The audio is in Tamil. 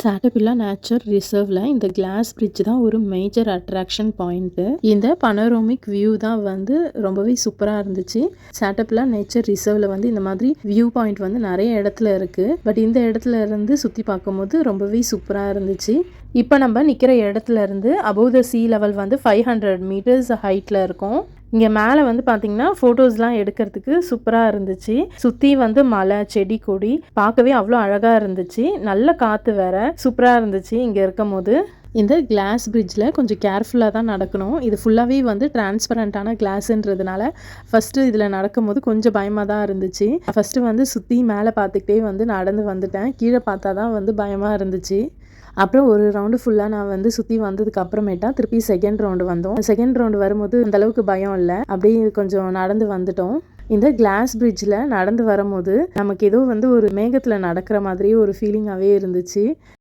சாட்டபில்லா நேச்சர் ரிசர்வ்ல இந்த கிளாஸ் பிரிட்ஜ் தான் ஒரு மேஜர் அட்ராக்ஷன் பாயிண்ட்டு. இந்த பனோரமிக் வியூ தான் வந்து ரொம்பவே சூப்பராக இருந்துச்சு. சாட்டபில்லா நேச்சர் ரிசர்வ்ல வந்து இந்த மாதிரி வியூ பாயிண்ட் வந்து நிறைய இடத்துல இருக்கு. பட் இந்த இடத்துல இருந்து சுற்றி பார்க்கும்போது ரொம்பவே சூப்பராக இருந்துச்சு. இப்போ நம்ம நிற்கிற இடத்துல இருந்து அபோவ் த சீ லெவல் வந்து 500 மீட்டர்ஸ் ஹைட்டில் இருக்கும். இங்கே மேலே வந்து பார்த்தீங்கன்னா ஃபோட்டோஸ்லாம் எடுக்கிறதுக்கு சூப்பராக இருந்துச்சு. சுற்றி வந்து மலை, செடி, கொடி பார்க்கவே அவ்வளோ அழகாக இருந்துச்சு. நல்ல காற்று வேற சூப்பராக இருந்துச்சு இங்கே இருக்கும் போது. இந்த கிளாஸ் பிரிட்ஜில் கொஞ்சம் கேர்ஃபுல்லாக தான் நடக்கணும். இது ஃபுல்லாகவே வந்து டிரான்ஸ்பரண்ட்டான கிளாஸுன்றதுனால ஃபஸ்ட்டு இதில் நடக்கும்போது கொஞ்சம் பயமாக தான் இருந்துச்சு. ஃபஸ்ட்டு வந்து சுற்றி மேலே பார்த்துக்கிட்டே வந்து நடந்து வந்துட்டேன். கீழே பார்த்தா தான் வந்து பயமாக இருந்துச்சு. அப்புறம் ஒரு ரவுண்டு ஃபுல்லாக நான் வந்து சுற்றி வந்ததுக்கு அப்புறமேட்டா திருப்பி செகண்ட் ரவுண்டு வந்தோம். செகண்ட் ரவுண்டு வரும்போது அந்தளவுக்கு பயம் இல்லை. அப்படியே கொஞ்சம் நடந்து வந்துட்டோம். இந்த கிளாஸ் பிரிட்ஜில் நடந்து வரும்போது நமக்கு ஏதோ வந்து ஒரு மேகத்தில் நடக்கிற மாதிரியே ஒரு ஃபீலிங்காகவே இருந்துச்சு.